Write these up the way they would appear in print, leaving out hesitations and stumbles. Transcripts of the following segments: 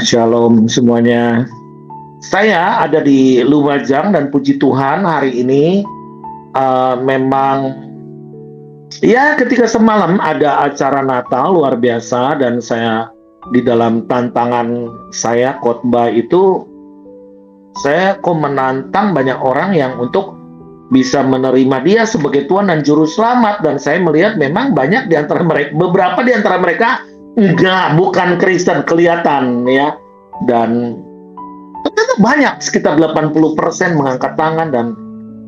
Shalom semuanya. Saya ada di Lumajang dan puji Tuhan hari ini memang ya ketika semalam ada acara Natal luar biasa dan saya di dalam tantangan saya khotbah itu saya menantang banyak orang yang untuk bisa menerima Dia sebagai Tuhan dan Juru Selamat, dan saya melihat memang banyak di antara mereka, beberapa di antara mereka bukan Kristen kelihatan ya, dan ternyata banyak sekitar 80% mengangkat tangan dan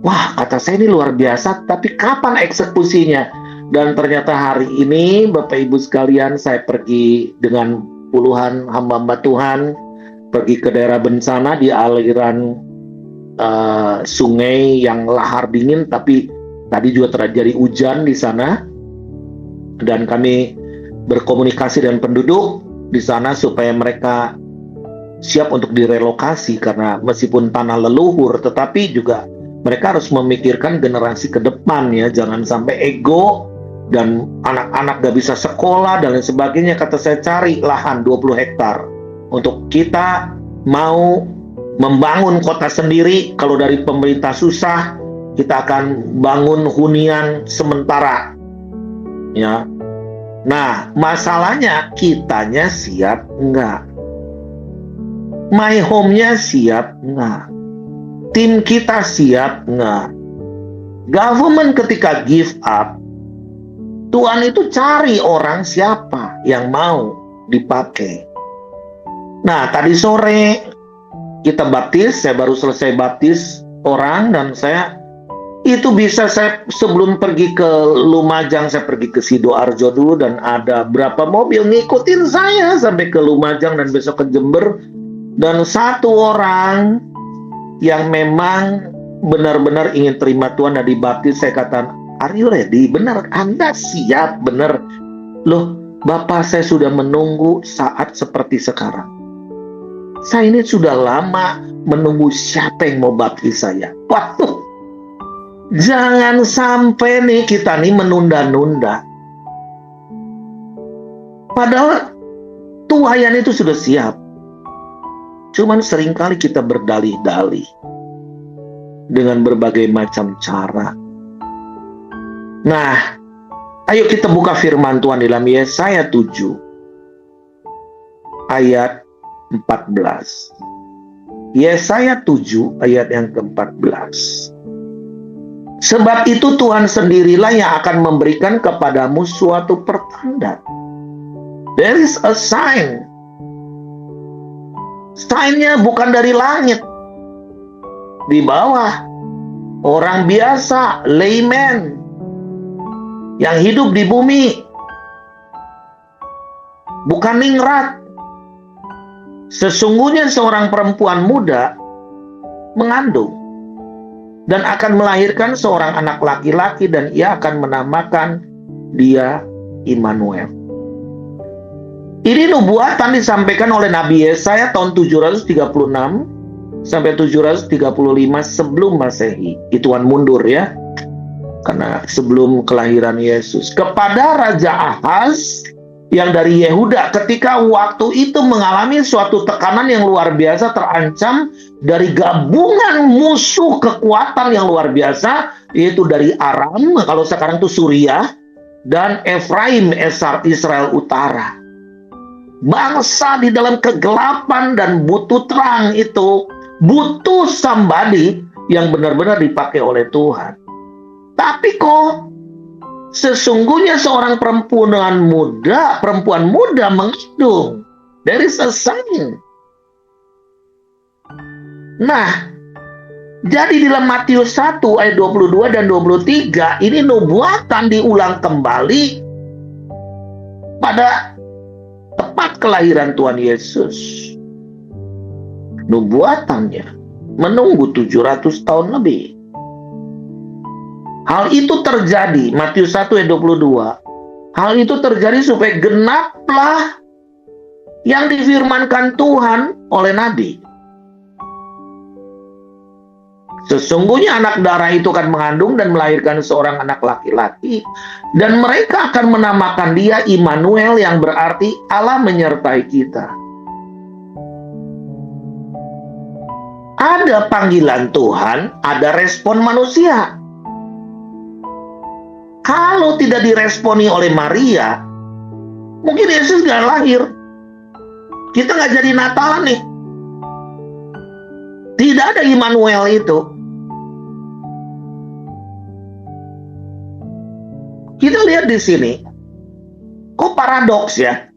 wah, kata saya ini luar biasa, tapi kapan eksekusinya? Dan ternyata hari ini Bapak Ibu sekalian, saya pergi dengan puluhan hamba-hamba Tuhan pergi ke daerah bencana di aliran sungai yang lahar dingin, tapi tadi juga terjadi hujan di sana, dan kami berkomunikasi dengan penduduk di sana supaya mereka siap untuk direlokasi, karena meskipun tanah leluhur tetapi juga mereka harus memikirkan generasi ke depan ya, jangan sampai ego dan anak-anak gak bisa sekolah dan lain sebagainya. Kata saya, cari lahan 20 hektar untuk kita mau membangun kota sendiri. Kalau dari pemerintah susah, kita akan bangun hunian sementara ya. Nah, masalahnya kitanya siap enggak? My home-nya siap enggak? Tim kita siap enggak? Government ketika give up, Tuhan itu cari orang siapa yang mau dipakai. Nah, tadi sore kita baptis, saya baru selesai baptis orang, dan saya itu bisa, saya sebelum pergi ke Lumajang, saya pergi ke Sidoarjo dulu, dan ada berapa mobil ngikutin saya sampai ke Lumajang dan besok ke Jember. Dan satu orang yang memang benar-benar ingin terima Tuhan dan dibaptis, saya katakan, are you ready? Benar, Anda siap? Benar. Loh, Bapak, saya sudah menunggu saat seperti sekarang. Saya ini sudah lama menunggu siapa yang mau baptis saya. Waduh, jangan sampai nih kita nih menunda-nunda. Padahal tuhayan itu sudah siap. Cuman seringkali kita berdalih-dalih dengan berbagai macam cara. Nah, ayo kita buka firman Tuhan dalam Yesaya 7 ayat 14. Yesaya 7 ayat yang ke-14. Sebab itu Tuhan sendirilah yang akan memberikan kepadamu suatu pertanda. There is a sign. Sign-nya bukan dari langit. Di bawah. Orang biasa, layman, yang hidup di bumi. Bukan ningrat. Sesungguhnya seorang perempuan muda mengandung dan akan melahirkan seorang anak laki-laki, dan ia akan menamakan dia Immanuel. Ini nubuatan disampaikan oleh Nabi Yesaya tahun 736 sampai 735 sebelum Masehi. Hitungan mundur ya, karena sebelum kelahiran Yesus. Kepada Raja Ahaz yang dari Yehuda, ketika waktu itu mengalami suatu tekanan yang luar biasa, terancam dari gabungan musuh kekuatan yang luar biasa, yaitu dari Aram, kalau sekarang itu Suriah, dan Efraim, Israel Utara. Bangsa di dalam kegelapan dan butuh terang itu butuh somebody yang benar-benar dipakai oleh Tuhan. Tapi kok sesungguhnya seorang perempuan muda mengandung. There is a sign. Nah, jadi dalam Matius 1 ayat 22 dan 23 ini nubuatan diulang kembali pada tepat kelahiran Tuhan Yesus. Nubuatannya menunggu 700 tahun lebih. Hal itu terjadi, Matius 1 ayat 22. Hal itu terjadi supaya genaplah yang difirmankan Tuhan oleh Nabi. Sesungguhnya anak darah itu akan mengandung dan melahirkan seorang anak laki-laki, dan mereka akan menamakan dia Immanuel, yang berarti Allah menyertai kita. ada panggilan Tuhan, ada respon manusia. Kalau tidak diresponi oleh Maria, mungkin Yesus gak lahir. Kita gak jadi Natalan nih. Tidak ada Immanuel itu. Kita lihat di sini, kok paradoks ya?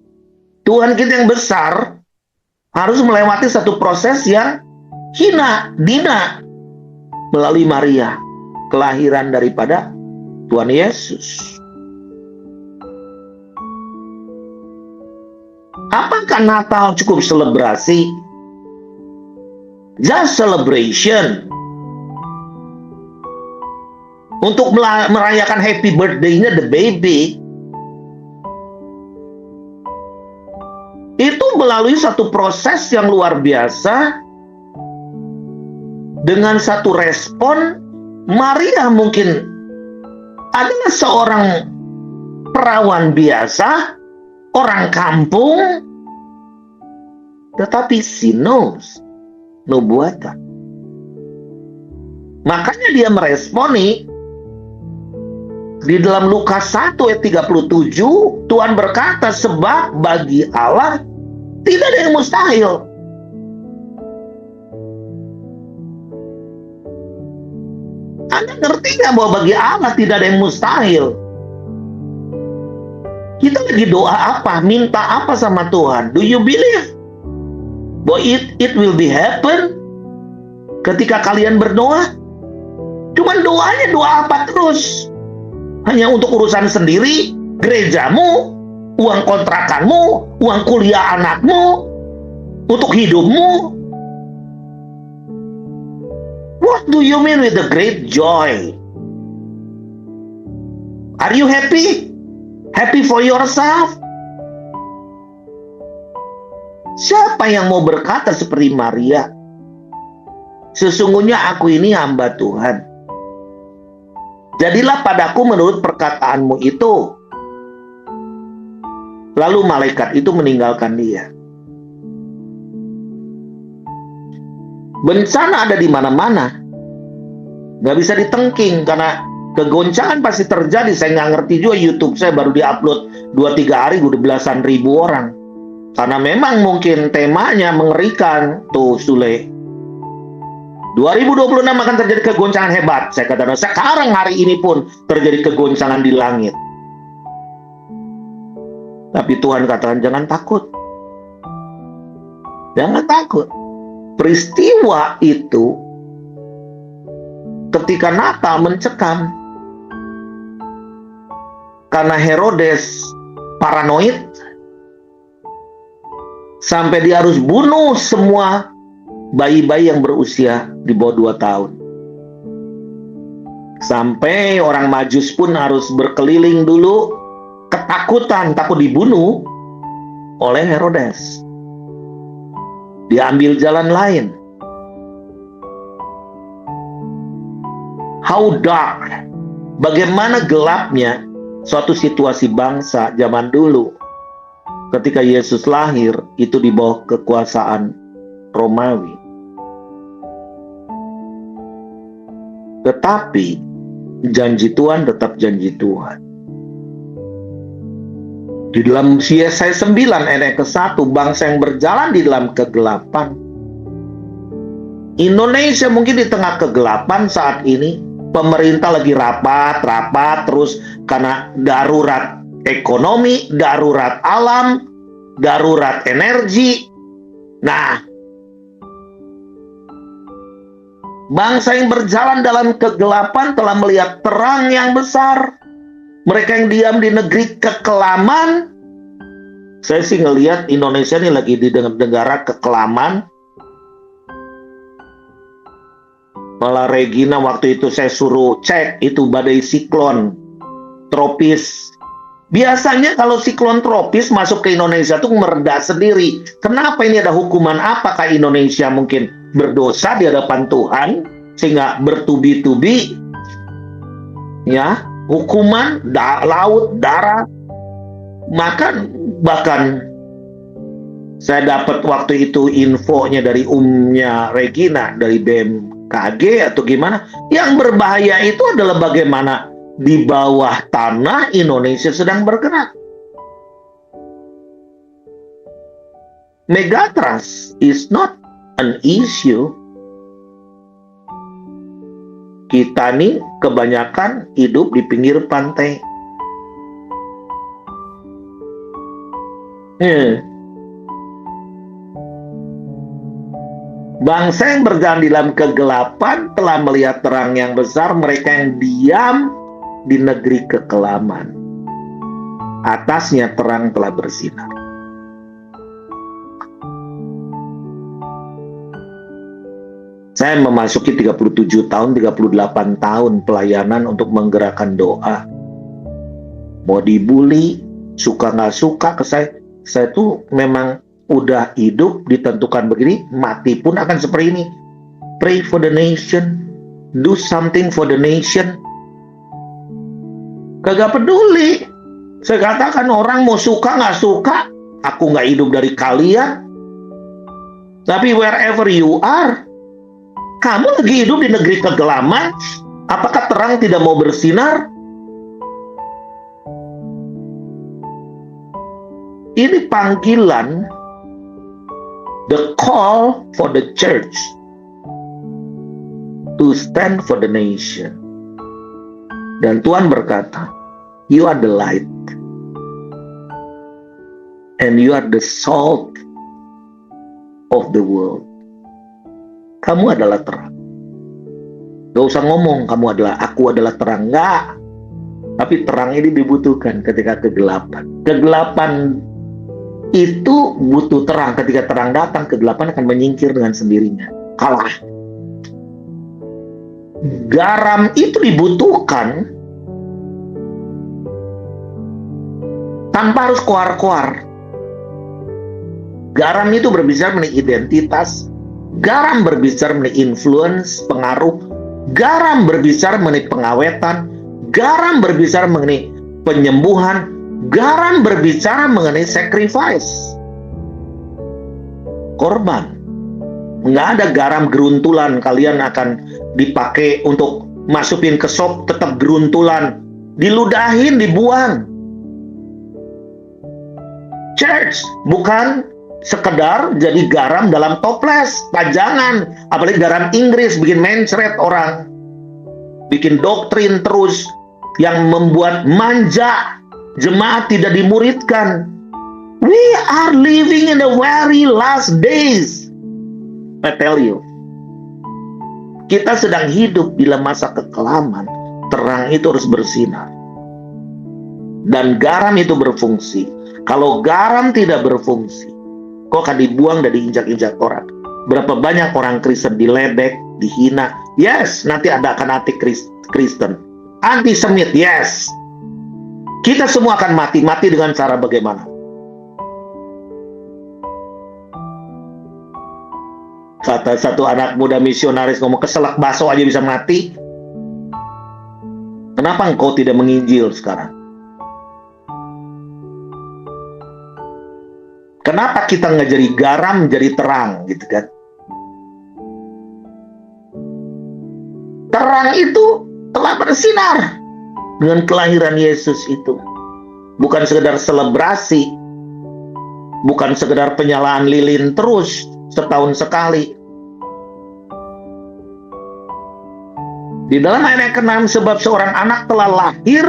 Tuhan kita yang besar harus melewati satu proses yang hina, dina, melalui Maria, kelahiran daripada Tuhan Yesus. Apakah Natal cukup selebrasi? Just celebration. Untuk merayakan happy birthday-nya the baby. Itu melalui satu proses yang luar biasa. Dengan satu respon, Maria mungkin adalah seorang perawan biasa, orang kampung, tetapi she knows nubuatan. Makanya dia meresponi di dalam Lukas 1 ayat 37, Tuhan berkata, sebab bagi Allah tidak ada yang mustahil. Anda ngerti nggak bahwa bagi Allah tidak ada yang mustahil? Kita lagi doa apa? Minta apa sama Tuhan? Do you believe bahwa it will be happen ketika kalian berdoa? Cuman doanya doa apa terus? Hanya untuk urusan sendiri, gerejamu, uang kontrakanmu, uang kuliah anakmu, untuk hidupmu. What do you mean with the great joy? Are you happy? Happy for yourself? Siapa yang mau berkata seperti Maria? Sesungguhnya aku ini hamba Tuhan. Jadilah padaku menurut perkataanmu itu. Lalu malaikat itu meninggalkan dia. Bencana ada di mana-mana. Gak bisa ditengking karena kegoncangan pasti terjadi. Saya nggak ngerti juga, YouTube saya baru diupload 2-3 hari udah belasan ribu orang. Karena memang mungkin temanya mengerikan. Tuh Sule, 2026 akan terjadi kegoncangan hebat. Saya katakan sekarang hari ini pun terjadi kegoncangan di langit. Tapi Tuhan katakan jangan takut. Jangan takut. Peristiwa itu ketika Natal mencekam. Karena Herodes paranoid. Sampai dia harus bunuh semua bayi-bayi yang berusia di bawah 2 tahun. Sampai orang Majus pun harus berkeliling dulu, ketakutan, takut dibunuh oleh Herodes. Dia ambil jalan lain. How dark, bagaimana gelapnya suatu situasi bangsa zaman dulu. Ketika Yesus lahir, itu di bawah kekuasaan Romawi. Tetapi janji Tuhan tetap janji Tuhan. Di dalam Yesaya 9 ayat ke-1, bangsa yang berjalan di dalam kegelapan. Indonesia mungkin di tengah kegelapan saat ini. Pemerintah lagi rapat terus karena darurat ekonomi, darurat alam, darurat energi. Nah, bangsa yang berjalan dalam kegelapan telah melihat terang yang besar. Mereka yang diam di negeri kekelaman. Saya sih ngelihat Indonesia ini lagi di negara kekelaman. Malah Regina waktu itu saya suruh cek, itu badai siklon tropis. Biasanya kalau siklon tropis masuk ke Indonesia tuh mereda sendiri. Kenapa ini ada hukuman? Apakah Indonesia mungkin berdosa di hadapan Tuhan sehingga bertubi-tubi? Ya, hukuman laut, darat, bahkan Saya dapat waktu itu infonya dari umnya Regina, dari BMKG atau gimana. Yang berbahaya itu adalah bagaimana di bawah tanah Indonesia sedang bergerak. Megatrust is not an issue. Kita nih kebanyakan hidup di pinggir pantai. Bangsa yang berjalan di dalam kegelapan telah melihat terang yang besar. Mereka yang diam di negeri kekelaman, atasnya terang telah bersinar. Saya memasuki 37 tahun, 38 tahun pelayanan untuk menggerakkan doa. Mau dibully, suka nggak suka ke saya tuh memang udah hidup ditentukan begini, mati pun akan seperti ini. Pray for the nation, do something for the nation. Kagak peduli. Saya katakan orang mau suka nggak suka, aku nggak hidup dari kalian. Tapi wherever you are, kamu lagi hidup di negeri kegelapan, apakah terang tidak mau bersinar? Ini panggilan, the call for the church to stand for the nation. Dan Tuhan berkata, you are the light and you are the salt of the world. Kamu adalah terang. Gak usah ngomong aku adalah terang. Enggak. Tapi terang ini dibutuhkan ketika kegelapan. Kegelapan itu butuh terang. Ketika terang datang, kegelapan akan menyingkir dengan sendirinya. Kalah. Garam itu dibutuhkan tanpa harus koar-koar. Garam itu berbicara mengenai identitas. Garam berbicara mengenai influence, pengaruh. Garam berbicara mengenai pengawetan. Garam berbicara mengenai penyembuhan. Garam berbicara mengenai sacrifice, korban. Nggak ada garam geruntulan, kalian akan dipakai untuk masukin ke sop, tetap geruntulan. Diludahin, dibuang. Church bukan sekedar jadi garam dalam toples, pajangan. Apalagi garam Inggris, bikin mencret orang. Bikin doktrin terus yang membuat manja. Jemaat tidak dimuridkan. We are living in the very last days. I tell you. Kita sedang hidup di dalam masa kekelaman. Terang itu harus bersinar. Dan garam itu berfungsi. Kalau garam tidak berfungsi, kok akan dibuang dan diinjak-injak orang. Berapa banyak orang Kristen diledek, dihina. Yes, nanti ada akan anti Kristen. Antisemit, yes. Kita semua akan mati. Mati dengan cara bagaimana? Kata satu anak muda misionaris ngomong, keselak bakso aja bisa mati. Kenapa engkau tidak menginjil sekarang? Kenapa kita nggak jadi garam, jadi terang, gitu kan? Terang itu telah bersinar dengan kelahiran Yesus itu. Bukan sekedar selebrasi, bukan sekedar penyalaan lilin terus setahun sekali. Di dalam ayat ke-6, sebab seorang anak telah lahir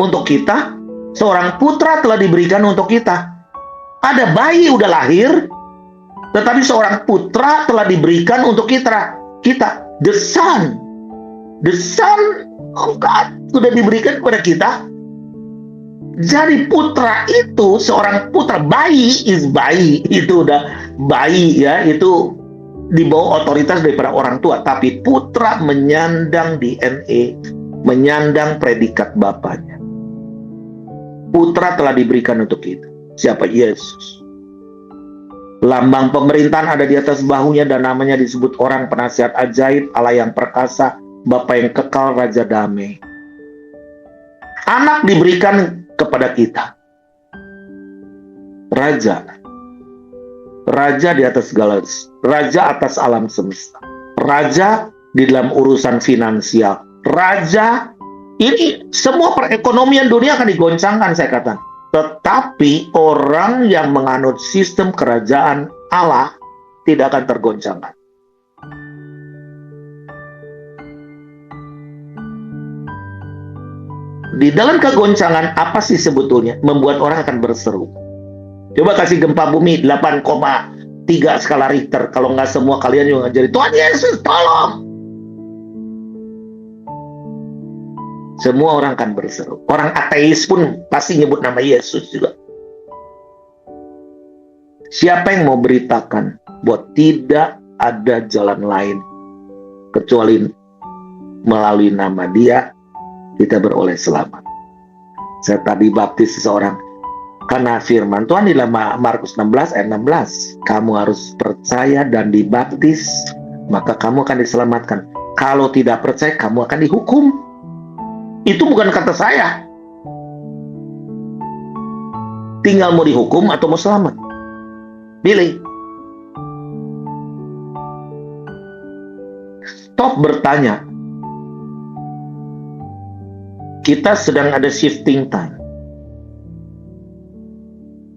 untuk kita, seorang putra telah diberikan untuk kita. Ada bayi udah lahir, tetapi seorang putra telah diberikan untuk kita. The Son of God sudah diberikan kepada kita. Jadi putra itu, seorang putra, bayi itu udah bayi ya, itu di bawah otoritas daripada orang tua. Tapi putra menyandang DNA, menyandang predikat bapaknya. Putra telah diberikan untuk kita. Siapa? Yesus. Lambang pemerintahan ada di atas bahunya dan namanya disebut orang penasihat ajaib, Allah yang perkasa, Bapa yang kekal, Raja damai. Anak diberikan kepada kita. Raja. Raja di atas segala, raja atas alam semesta, raja di dalam urusan finansial, raja. Ini semua perekonomian dunia akan digoncangkan, saya katakan. Tetapi orang yang menganut sistem kerajaan Allah tidak akan tergoncangkan. Di dalam kegoncangan apa sih sebetulnya membuat orang akan berseru? Coba kasih gempa bumi 8,3 skala Richter. Kalau nggak semua kalian juga jadi Tuhan Yesus tolong. Semua orang akan berseru. Orang ateis pun pasti nyebut nama Yesus juga. Siapa yang mau beritakan bahwa tidak ada jalan lain kecuali melalui nama Dia kita beroleh selamat. Saya tadi baptis seseorang karena firman Tuhan di dalam Markus 16 ayat 16, kamu harus percaya dan dibaptis, maka kamu akan diselamatkan. Kalau tidak percaya, kamu akan dihukum. Itu bukan kata saya. Tinggal mau dihukum atau mau selamat. Pilih. Stop bertanya. Kita sedang ada shifting time.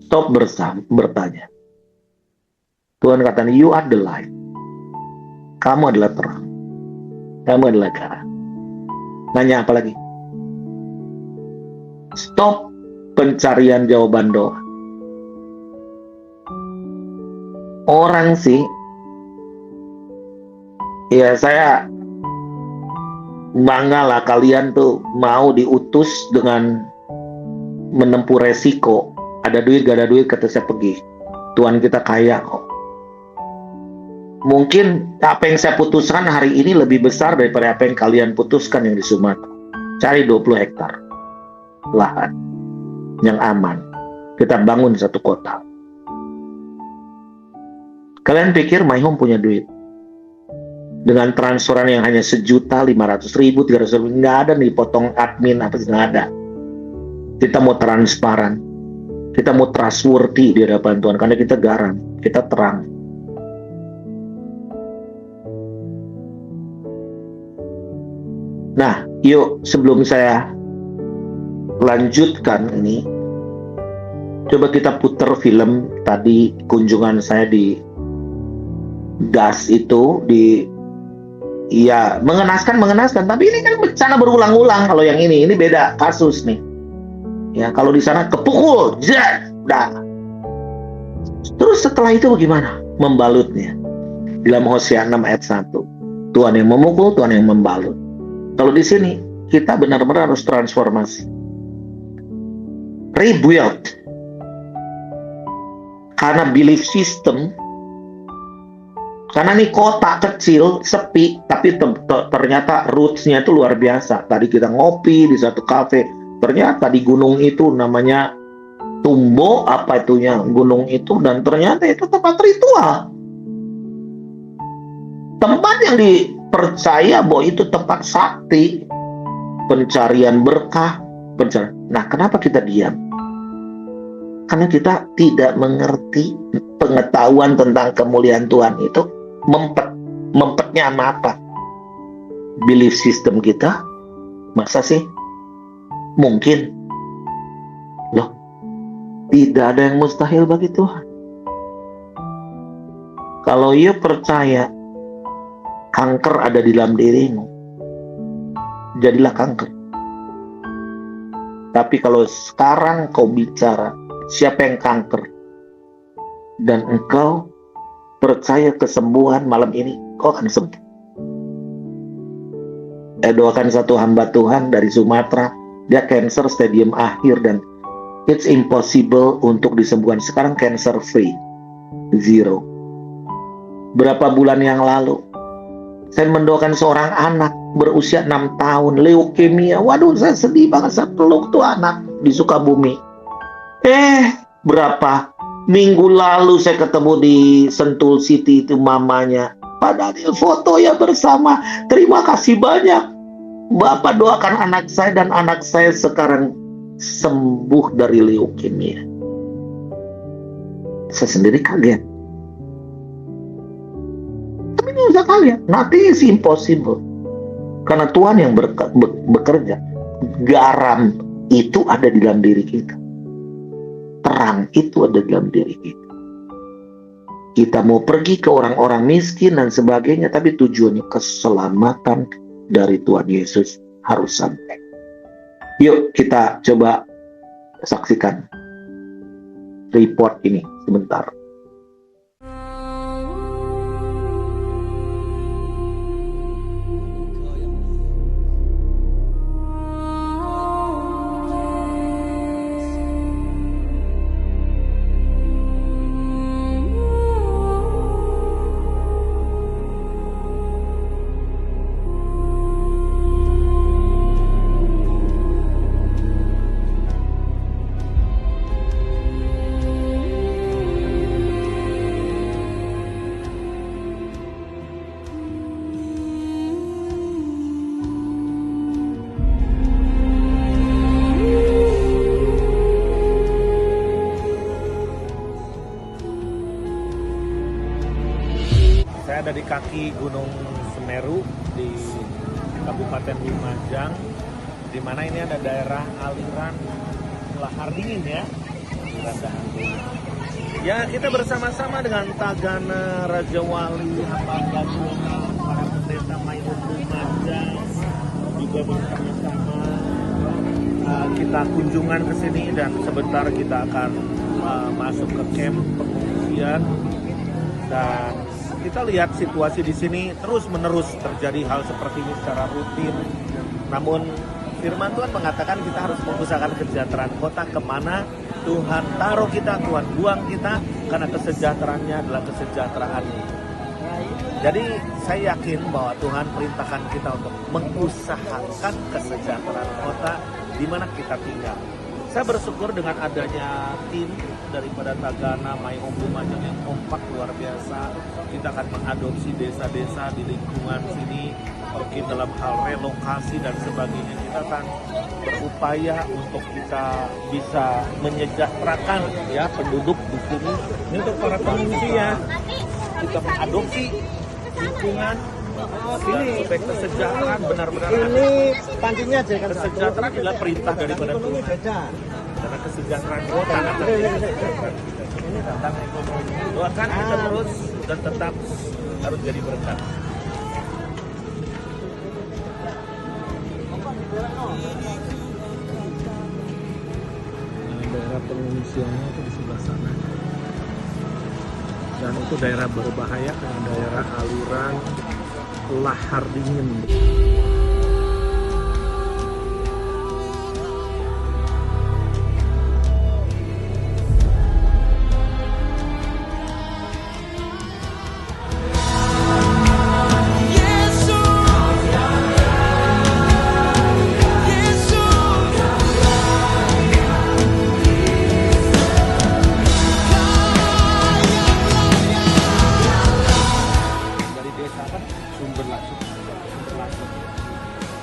Stop bertanya. Tuhan katakan, you are the light. Kamu adalah terang. Kamu adalah garam. Nanya apa lagi? Stop pencarian jawaban doa. Orang sih, ya saya bangga lah kalian tuh mau diutus dengan menempuh resiko. Ada duit, gak ada duit, kata saya pergi. Tuhan kita kaya kok. Mungkin apa yang saya putuskan hari ini lebih besar daripada apa yang kalian putuskan yang di Sumatera. Cari 20 hektar lahan yang aman. Kita bangun satu kota. Kalian pikir My Home punya duit? Dengan transferan yang hanya 1.500.000, 300.000, nggak ada nih potong admin apa sih, nggak ada. Kita mau transparan, kita mau trustworthy di hadapan Tuhan karena kita garam, kita terang. Nah, yuk sebelum saya lanjutkan ini, coba kita putar film tadi kunjungan saya di gas itu ya mengenaskan, tapi ini kan bencana berulang-ulang. Kalau yang ini beda kasus nih. Ya kalau di sana kepukul, dah. Terus setelah itu bagaimana membalutnya? Dalam Hosea 6 ayat 1, Tuhan yang memukul, Tuhan yang membalut. Kalau di sini kita benar-benar harus transformasi, rebuild, karena belief system. Karena ini kota kecil, sepi, tapi ternyata roots-nya itu luar biasa. Tadi kita ngopi di satu kafe, ternyata di gunung itu namanya Tumbo, apa itunya gunung itu, dan ternyata itu tempat ritual. Tempat yang dipercaya bahwa itu tempat sakti, pencarian berkah, Nah, kenapa kita diam? Karena kita tidak mengerti pengetahuan tentang kemuliaan Tuhan itu. Mempetnya sama apa? Belief system kita. Masa sih? Mungkin. Loh, tidak ada yang mustahil bagi Tuhan. Kalau ia percaya kanker ada di dalam dirimu, jadilah kanker. Tapi kalau sekarang kau bicara siapa yang kanker dan engkau percaya kesembuhan malam ini, kau akan sembuh. Doakan satu hamba Tuhan dari Sumatera, dia cancer stadium akhir dan it's impossible untuk disembuhkan. Sekarang cancer free, 0. Berapa bulan yang lalu saya mendoakan seorang anak berusia 6 tahun, leukemia. Waduh, saya sedih banget, saya peluk tuh anak di Sukabumi. Berapa minggu lalu saya ketemu di Sentul City itu mamanya. Pak Daniel foto ya bersama. Terima kasih banyak. Bapak doakan anak saya dan anak saya sekarang sembuh dari leukemia. Saya sendiri kaget. kerja kalian. Nothing is impossible. Karena Tuhan yang bekerja. Garam itu ada di dalam diri kita. Terang itu ada di dalam diri kita. Kita mau pergi ke orang-orang miskin dan sebagainya, tapi tujuannya keselamatan dari Tuhan Yesus harus sampai. Yuk kita coba saksikan report ini sebentar. Saya ada di kaki Gunung Semeru di Kabupaten Lumajang, di mana ini ada daerah aliran lahar dingin ya. Ya, kita bersama-sama dengan Tagana, Raja Wali, hamba Gaduna, para pendeta Mayum Lumajang, juga bersama-sama kita kunjungan ke sini dan sebentar kita akan masuk ke camp pengungsian. Dan kita lihat situasi di sini terus-menerus terjadi hal seperti ini secara rutin. Namun firman Tuhan mengatakan kita harus mengusahakan kesejahteraan kota kemana Tuhan taruh kita, Tuhan buang kita, karena kesejahteraannya adalah kesejahteraan-Nya. Jadi saya yakin bahwa Tuhan perintahkan kita untuk mengusahakan kesejahteraan kota di mana kita tinggal. Saya bersyukur dengan adanya tim daripada Tagana Mayum Lumajang yang kompak luar biasa. Kita akan mengadopsi desa-desa di lingkungan sini, mungkin dalam hal relokasi dan sebagainya. Kita akan berupaya untuk kita bisa menyejahterakan ya penduduk di sini. Ini untuk para pengungsi ya. Kita mengadopsi lingkungan sini supaya kesejahteraan benar-benar ini pancinya aja kan kesejahteraan adalah perintah daripada Tuhan. Karena kesejahteraan kota ini tentang ekonomi. Doakan kita terus dan tetap harus jadi berkat. Daerah pengungsiannya itu di sebelah sana. Dan itu daerah berbahaya karena daerah aliran lahar dingin.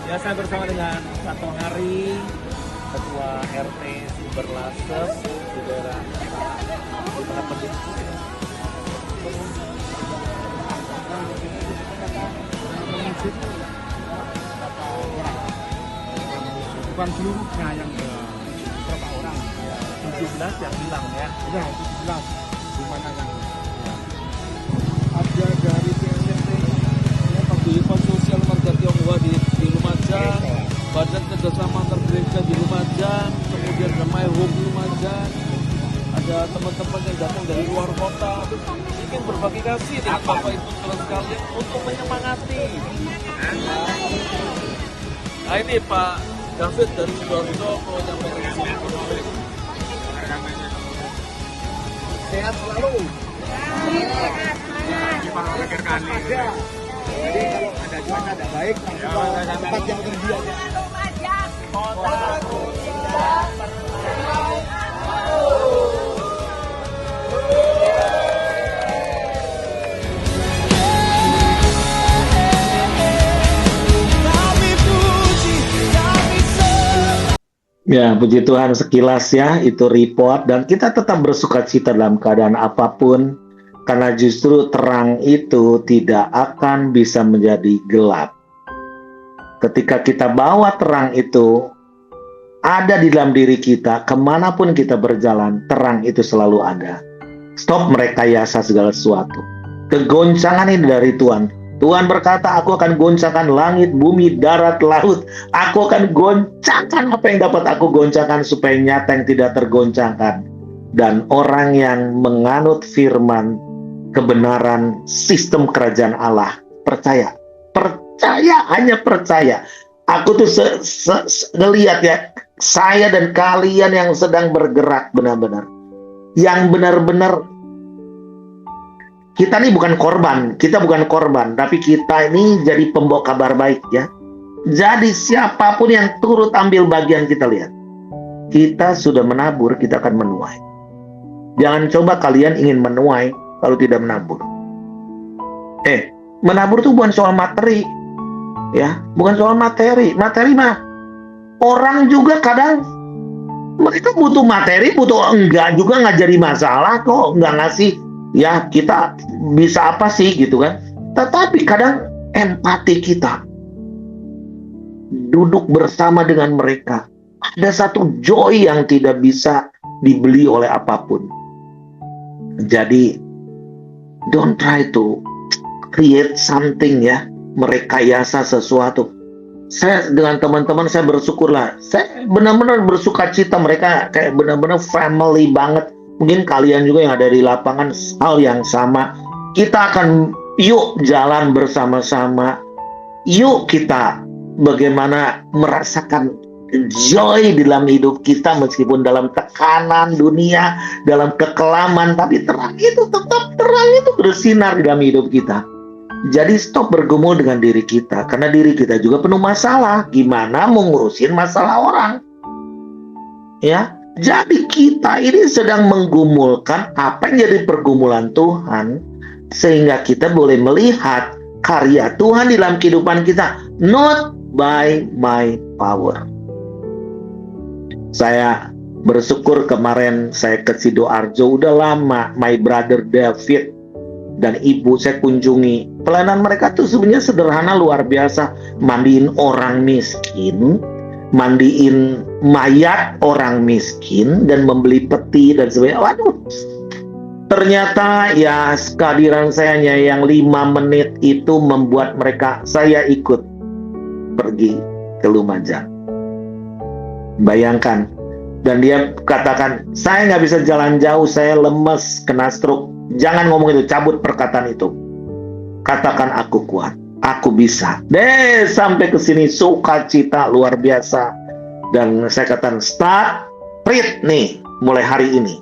Ya, saya bersama dengan Pak Tonghari, Ketua RT Sumberlasem di daerah para penduduk. bukan seluruhnya yang berapa orang ya, 17 yang hilang ya. Ya 17 di mana yang ada dari PSMT ya, Paguyuban Sosial Marga Tionghoa di Lumajang, Badan Kerjasama Antar Gereja di Lumajang, kemudian Damai Home Lumajang, ada teman-teman yang datang dari luar kota ingin berbagi kasih dengan Bapak Ibu saudara sekalian untuk menyemangati. Nah ini Pak David dari Sidoarjo mau nyampaikan sehat selalu. Jadi kalau ada cuaca ada baik langsung ke tempat yang terbiasa. Ya, puji Tuhan, sekilas ya itu report, dan kita tetap bersukacita dalam keadaan apapun, Karena justru terang itu tidak akan bisa menjadi gelap. Ketika kita bawa terang itu ada di dalam diri kita, kemanapun kita berjalan, terang itu selalu ada. Stop merekayasa segala sesuatu. Kegoncangan ini dari Tuhan. Tuhan berkata, aku akan goncangkan langit, bumi, darat, laut. Aku akan goncangkan apa yang dapat aku goncangkan supaya nyata yang tidak tergoncangkan. Dan orang yang menganut firman, kebenaran, sistem kerajaan Allah, percaya, hanya percaya. Aku tuh ngelihat ya, saya dan kalian yang sedang bergerak benar-benar, yang benar-benar kita ini bukan korban, tapi kita ini jadi pembawa kabar baik ya. Jadi siapapun yang turut ambil bagian, kita lihat, kita sudah menabur, kita akan menuai. Jangan coba kalian ingin menuai kalau tidak menabur. Menabur itu bukan soal materi, ya, bukan soal materi. Materi mah orang juga kadang mereka butuh materi, butuh enggak juga nggak jadi masalah kok, nggak ngasih. Ya kita bisa apa sih gitu kan. Tetapi kadang empati kita, duduk bersama dengan mereka, ada satu joy yang tidak bisa dibeli oleh apapun. Jadi don't try to create something ya, merekayasa sesuatu. Saya dengan teman-teman saya bersyukurlah, saya benar-benar bersuka cita, mereka kayak benar-benar family banget. Mungkin kalian juga yang ada di lapangan hal yang sama. Kita akan yuk jalan bersama-sama. Yuk kita bagaimana merasakan joy di dalam hidup kita meskipun dalam tekanan dunia, dalam kekelaman, tapi terang itu tetap terang itu bersinar di dalam hidup kita. Jadi stop bergumul dengan diri kita, karena diri kita juga penuh masalah. Gimana mau ngurusin masalah orang? Ya. Jadi kita ini sedang menggumulkan apa yang jadi pergumulan Tuhan, sehingga kita boleh melihat karya Tuhan di dalam kehidupan kita, not by my power. Saya bersyukur kemarin saya ke Sidoarjo, udah lama my brother David dan ibu saya kunjungi. Pelayanan mereka tuh sebenarnya sederhana luar biasa, mandiin orang miskin, mandiin mayat orang miskin, dan membeli peti dan sebagainya. Waduh, ternyata ya kehadiran saya hanya yang 5 menit itu membuat mereka, saya ikut pergi ke Lumajang. Bayangkan. Dan dia katakan, saya nggak bisa jalan jauh, saya lemes, kena stroke. Jangan ngomong itu, cabut perkataan itu. Katakan aku kuat, aku bisa. Sampai ke sini sukacita luar biasa. Dan saya katakan, start, Prit nih, mulai hari ini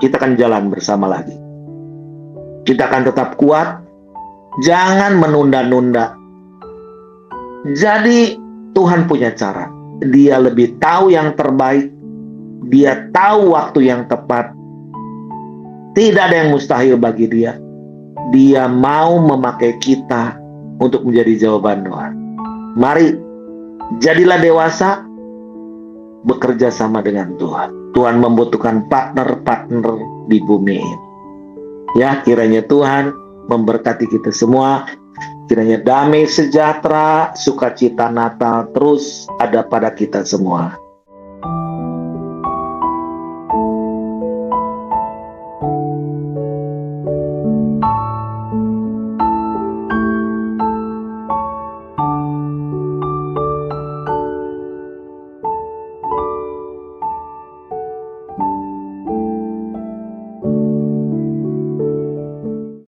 kita akan jalan bersama lagi. Kita akan tetap kuat, jangan menunda-nunda. Jadi Tuhan punya cara. Dia lebih tahu yang terbaik. Dia tahu waktu yang tepat. Tidak ada yang mustahil bagi dia. Dia mau memakai kita untuk menjadi jawaban doa. Mari, jadilah dewasa, bekerja sama dengan Tuhan. Tuhan membutuhkan partner-partner di bumi ini. Ya, kiranya Tuhan memberkati kita semua. Kiranya damai sejahtera, sukacita Natal terus ada pada kita semua.